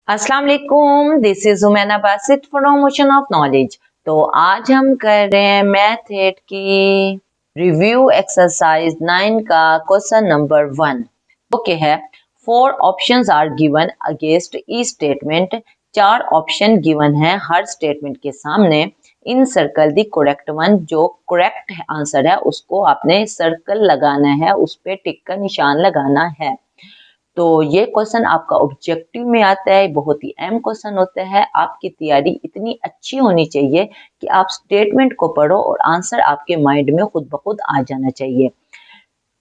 अस्सलाम वालेकुम, this is Umaina Basit from Ocean of Knowledge. तो आज हम कर रहे हैं मैथ 8 की रिव्यू एक्सरसाइज 9 का क्वेश्चन नंबर 1। ओके है, 4 options are given against each statement. 4 option given है हर स्टेटमेंट के सामने। Encircle the correct one, जो करेक्ट आंसर है उसको आपने सर्कल लगाना है, उस पर टिक का निशान लगाना है। तो ये क्वेश्चन आपका ऑब्जेक्टिव में आता है, बहुत ही अहम क्वेश्चन होता है। आपकी तैयारी इतनी अच्छी होनी चाहिए कि आप स्टेटमेंट को पढ़ो और आंसर आपके माइंड में खुद ब खुद आ जाना चाहिए।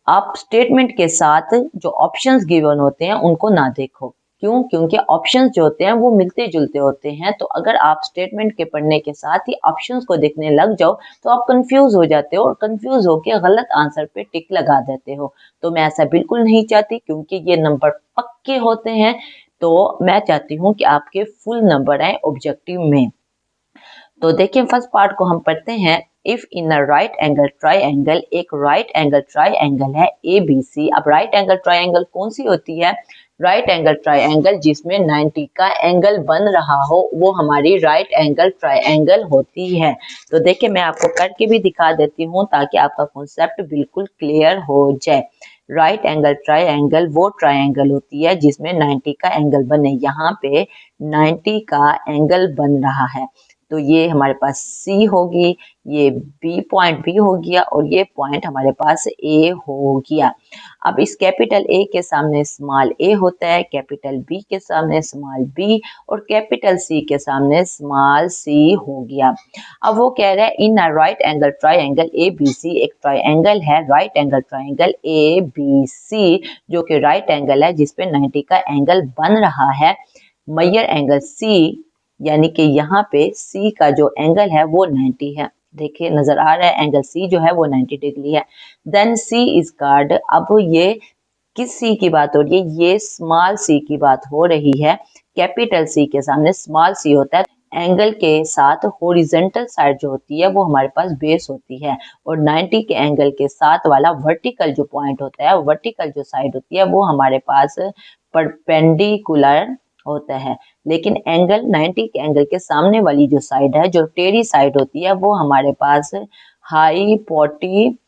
आप स्टेटमेंट के साथ जो ऑप्शंस गिवन होते हैं उनको ना देखो। क्यों? क्योंकि ऑप्शंस जो होते हैं वो मिलते जुलते होते हैं। तो अगर आप स्टेटमेंट के पढ़ने के साथ ही ऑप्शंस को देखने लग जाओ तो आप कंफ्यूज हो जाते हो और कंफ्यूज होकर गलत आंसर पे टिक लगा देते हो। तो मैं ऐसा बिल्कुल नहीं चाहती, क्योंकि ये नंबर पक्के होते हैं। तो मैं चाहती हूँ कि आपके फुल नंबर आए ऑब्जेक्टिव में। तो देखिए, फर्स्ट पार्ट को हम पढ़ते हैं। If in a right angle triangle, एक राइट एंगल ट्राइंगल है ए बी सी। अब राइट एंगल ट्राइंगल कौन सी होती है? राइट एंगल ट्राइंगल जिसमें 90 का एंगल बन रहा हो वो हमारी राइट एंगल ट्राइंगल होती है। तो देखिए, मैं आपको करके भी दिखा देती हूँ ताकि आपका कॉन्सेप्ट बिल्कुल क्लियर हो जाए। राइट एंगल ट्राइंगल वो ट्राइंगल होती है जिसमें 90 का एंगल बने। यहाँ पे 90 का एंगल बन रहा है, तो ये हमारे पास सी होगी, ये बी पॉइंट बी हो गया और ये पॉइंट हमारे पास ए हो गया। अब इस कैपिटल ए के सामने स्मॉल ए होता है, कैपिटल बी के सामने स्मॉल बी और कैपिटल सी के सामने स्मॉल सी हो गया। अब वो कह रहा है in a right angle triangle A B C, एक ट्राइंगल है right angle triangle A B C जो कि राइट एंगल है जिसपे 90 का एंगल बन रहा है। मेजर एंगल सी, यानी कि यहाँ पे C का जो एंगल है वो 90 है। देखिए, नजर आ रहा है एंगल C जो है वो 90 डिग्री है। Then C is called. अब ये किस C की बात हो रही है? ये स्मॉल C की बात हो रही है। कैपिटल C के सामने स्मॉल c होता है। एंगल के साथ हॉरिजॉन्टल साइड जो होती है वो हमारे पास बेस होती है और 90 के एंगल के साथ वाला वर्टिकल जो पॉइंट होता है, वर्टिकल जो साइड होती है वो हमारे पास परपेंडिकुलर होता है। लेकिन एंगल 90 के एंगल के सामने वाली जो साइड है, जो टेढ़ी साइड होती है, वो हमारे पास हाइपोटेन्यूज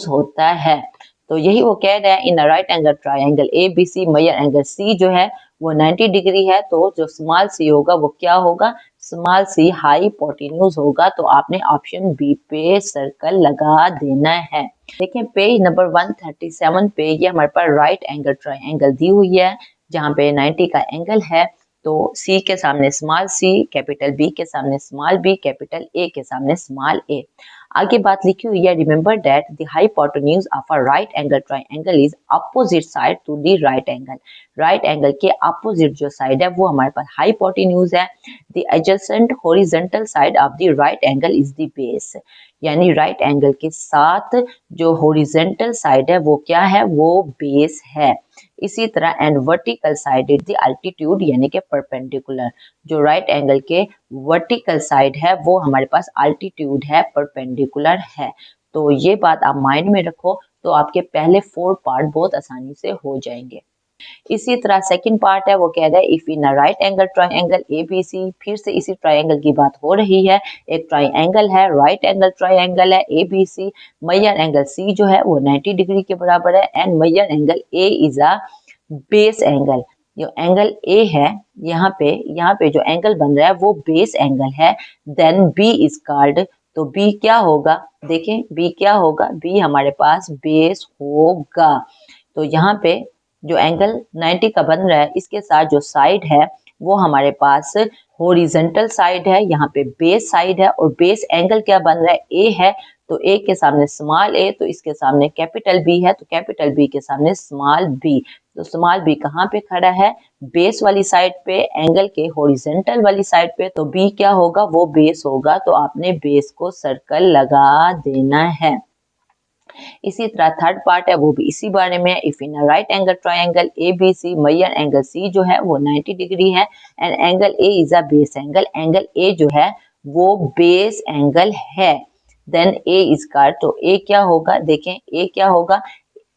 होता है। तो यही वो कह रहा है in right angle triangle A B C, measure angle C जो है वो 90 डिग्री है। तो जो स्मॉल सी होगा वो क्या होगा? स्मॉल सी हाइपोटेन्यूज होगा। तो आपने ऑप्शन बी पे सर्कल लगा देना है। देखिए, पेज नंबर 137 पे ये हमारे पास राइट एंगल ट्राइंगल दी हुई है जहाँ पे 90 का एंगल है। तो C के सामने स्मॉल c, कैपिटल B के सामने स्मॉल b, कैपिटल A के सामने स्मॉल a। आगे बात लिखी हुई है, remember that the hypotenuse of a right angle triangle is opposite side to the right angle. Right angle के अपोजिट जो साइड है वो हमारे पास हाइपोटेन्यूज है। The adjacent horizontal side of the right angle is the base. यानी right angle के साथ जो हॉरिजॉन्टल साइड है वो क्या है? वो बेस है। इसी तरह and vertical side is the altitude, यानी कि परपेंडिकुलर। जो राइट एंगल के वर्टिकल साइड है वो हमारे पास अल्टीट्यूड है, परपेंडिकुलर है। तो ये बात आप माइंड में रखो तो आपके पहले 4 पार्ट बहुत आसानी से हो जाएंगे। इसी तरह सेकंड पार्ट है, वो कह रहा है if in a right angle triangle A B C. फिर से इसी ट्राइंगल की बात हो रही है। एक ट्राइंगल है, राइट एंगल ट्राइंगल है A B C. Measure angle C जो है वो 90 डिग्री के बराबर है and measure angle A is a base angle. जो एंगल ए है यहाँ पे जो एंगल बन रहा है वो बेस एंगल है। Then B is called. तो बी क्या होगा? देखें, बी क्या होगा? बी हमारे पास बेस होगा। तो यहाँ पे जो एंगल 90 का बन रहा है इसके साथ जो साइड है वो हमारे पास हॉरिजॉन्टल साइड है, यहाँ पे बेस साइड है और बेस एंगल क्या बन रहा है? ए है। तो ए के सामने स्मॉल ए, तो इसके सामने कैपिटल बी है, तो कैपिटल बी के सामने स्मॉल बी। तो स्मॉल बी कहाँ पे खड़ा है? बेस वाली साइड पे, एंगल के हॉरिजॉन्टल वाली साइड पे। तो बी क्या होगा? वो बेस होगा। तो आपने बेस को सर्कल लगा देना है। इसी तरह थर्ड पार्ट है वो भी इसी बारे में। If in right angle triangle A B C, measure angle C जो है वो 90 डिग्री है and angle A is a base angle. Angle A जो है वो बेस एंगल है। Then A is called. तो ए क्या होगा? देखें, ए क्या होगा?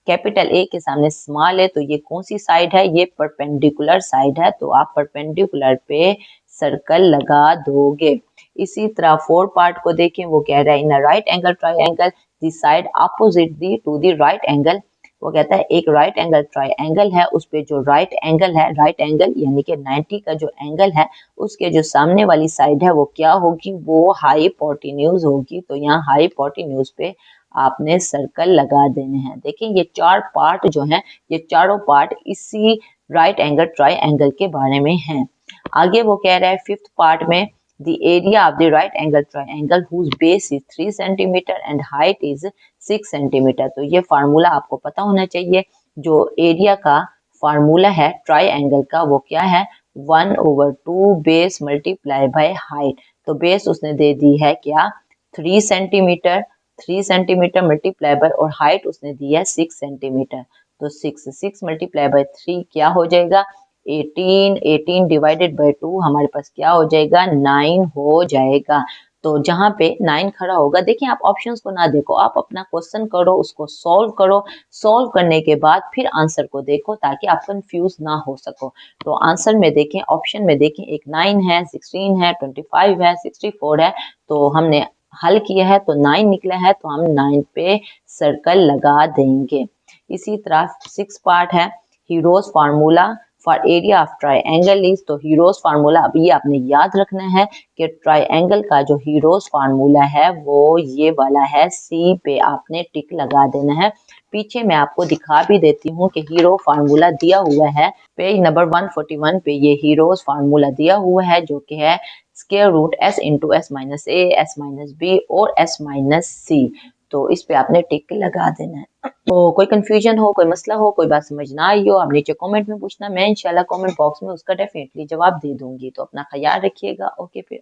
कैपिटल ए के सामने स्मॉल है, तो ये कौन सी साइड है, ये परपेंडिकुलर साइड है, तो आप परपेंडिकुलर पे सर्कल लगा दोगे। इसी तरह 4 पार्ट को देखें, वो कह रहा है in right angle triangle the side opposite the to the right angle. वो कहता है एक राइट एंगल ट्राइंगल है, उस पे जो राइट एंगल है, राइट एंगल यानी कि 90 का जो एंगल है, उसके जो सामने वाली साइड है वो क्या होगी, वो हाइपोटेन्यूज होगी। तो यहाँ हाइपोटेन्यूज पे आपने सर्कल लगा देने हैं। देखिए ये 4 पार्ट जो हैं, ये चारों पार्ट इसी राइट एंगल ट्राइंगल के बारे में हैं। आगे वो कह रहा है 5th पार्ट में the area of the right angle triangle whose base is 3 centimeter and height is 6 centimeter। तो ये फार्मूला आपको पता होना चाहिए। जो एरिया का फार्मूला है ट्राइंगल का वो क्या है, 1/2 बेस मल्टीप्लाई बाय हाइट। तो बेस उसने दे दी है क्या, 3 सेंटीमीटर, 3 सेंटीमीटर मल्टीप्लाई बाय, और हाइट उसने दी है 6 सेंटीमीटर। तो 6 मल्टीप्लाई बाय 3 क्या हो जाएगा, 18, 18 डिवाइडेड बाय 2 हमारे पास क्या हो जाएगा, 9 हो जाएगा। तो जहां पे 9 खड़ा होगा, देखिए आप ऑप्शंस को ना देखो, आप अपना क्वेश्चन करो, उसको सॉल्व करो, सॉल्व करने के बाद फिर आंसर को देखो ताकि आप कंफ्यूज ना हो सको। तो आंसर में देखें, ऑप्शन में देखें, एक 9 है, 16 है, 25 है, 64 है। तो हमने हल किया है तो 9 निकला है, तो हम 9 पे सर्कल लगा देंगे। इसी तरह 6 पार्ट है, heroes formula for area of triangle is. तो हीरोज फार्मूला अब ये आपने याद रखना है कि ट्राइंगल का जो हीरोज फार्मूला है वो ये वाला है, सी पे आपने टिक लगा देना है। पीछे मैं आपको दिखा भी देती हूँ कि हीरो फार्मूला दिया हुआ है, पेज नंबर 141 पे ये हीरोज फार्मूला दिया हुआ है, जो कि है square root s into s minus A, s minus B और s माइनस सी। तो इस पे आपने टिक लगा देना है। तो कोई कंफ्यूजन हो, कोई मसला हो, कोई बात समझ ना आई हो, आप नीचे कमेंट में पूछना, मैं इंशाल्लाह कमेंट बॉक्स में उसका डेफिनेटली जवाब दे दूंगी। तो अपना ख्याल रखिएगा। ओके फिर।